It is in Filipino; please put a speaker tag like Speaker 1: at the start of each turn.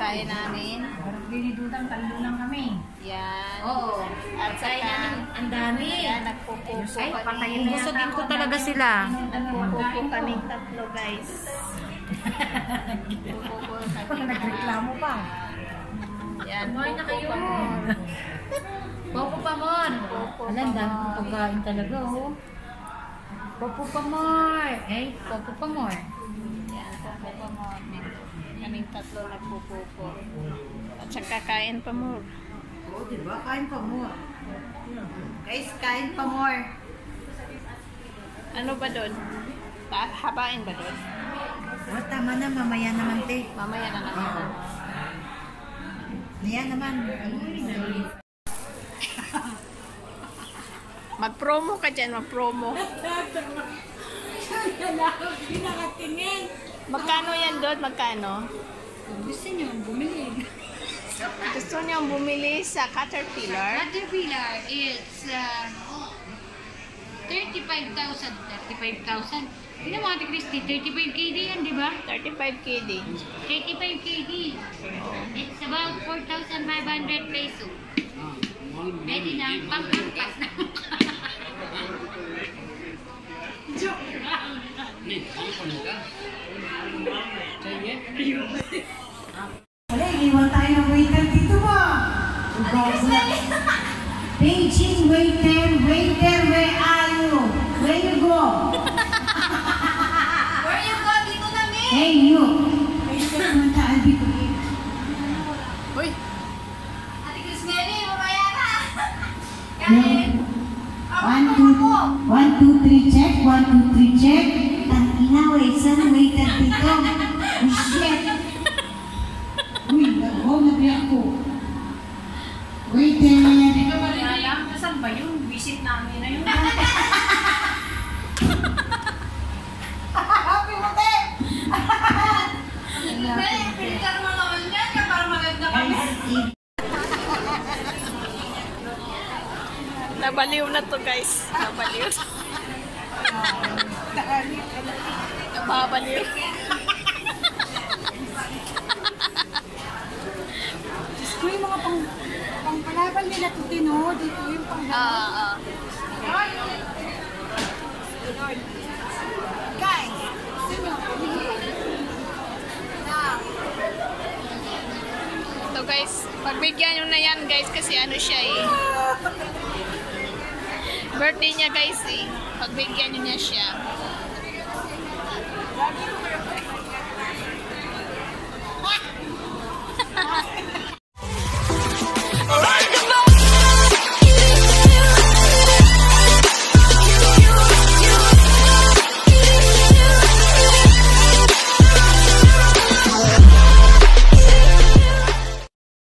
Speaker 1: pagkain namin.
Speaker 2: Dinidudang, talo lang kami.
Speaker 1: Yan.
Speaker 2: Oo.
Speaker 1: At saka,
Speaker 2: ang dami.
Speaker 1: yan, nagpupupo
Speaker 2: Ay, patayin na
Speaker 1: kami.
Speaker 2: busogin ko talaga sila.
Speaker 1: Nagpupupo kaming tatlo, guys. Nagpupupo kami.
Speaker 2: Nagreklamo pa.
Speaker 1: Yan,
Speaker 2: Kumain na kayo. Popo Pamor. Alam, dami kong pagkain talaga, oh. Popo Pamor. Eh, Popo Pamor.
Speaker 1: Yan, pupupo mo. Kaming tatlo nagpupupo. At saka kain pa mo.
Speaker 2: Oo, diba? Kain pa more. Guys, kain pa more.
Speaker 1: Ano ba doon? Habain ba doon?
Speaker 2: Oh, tama na, mamaya naman, te.
Speaker 1: Mamaya na naman.
Speaker 2: Mamaya naman.
Speaker 1: Mag-promo ka dyan, mag-promo. Magkano yan doon? Magkano?
Speaker 2: Gusto niyo, bumili.
Speaker 1: Gusto niyong bumili sa Caterpillar?
Speaker 3: Caterpillar, it's 35,000. 35,000. Hindi mo Ate Christy, 35 KD yan, di ba?
Speaker 1: 35 KD.
Speaker 3: 35 KD. It's about 4,500 peso. Pwede na, pang-pangkas na. Joke lang.
Speaker 2: Wala, iwan tayo ng waiter dito ba? Beijing waiter, waiter, where are you? Where you go?
Speaker 3: Where you go? Dito namin!
Speaker 2: Hey, you! Waiter, kumantaan dito.
Speaker 1: Uy!
Speaker 3: Ate Christy, mamaya na!
Speaker 2: One, two, three, check. 1, 2, 3, check. Tangina, waiter, waiter dito. Oh, shit. Uy, nag-home na ako. Waiter.
Speaker 3: Di ba alam? Saan ba yung visit namin na yun?
Speaker 2: Happy mo, te!
Speaker 3: Pilitan mo naman yan para maganda kami.
Speaker 1: Nabaliw na to, guys. Nabaliw. Nababaliw.
Speaker 2: Gusto yung mga pangpalaban nila to tino. Dito yung pangpalaban. Guys, sino?
Speaker 1: So guys, pagbigyan nyo na yan guys kasi ano siya eh. Birthday niya guys eh. Pagbigyan nyo niya siya.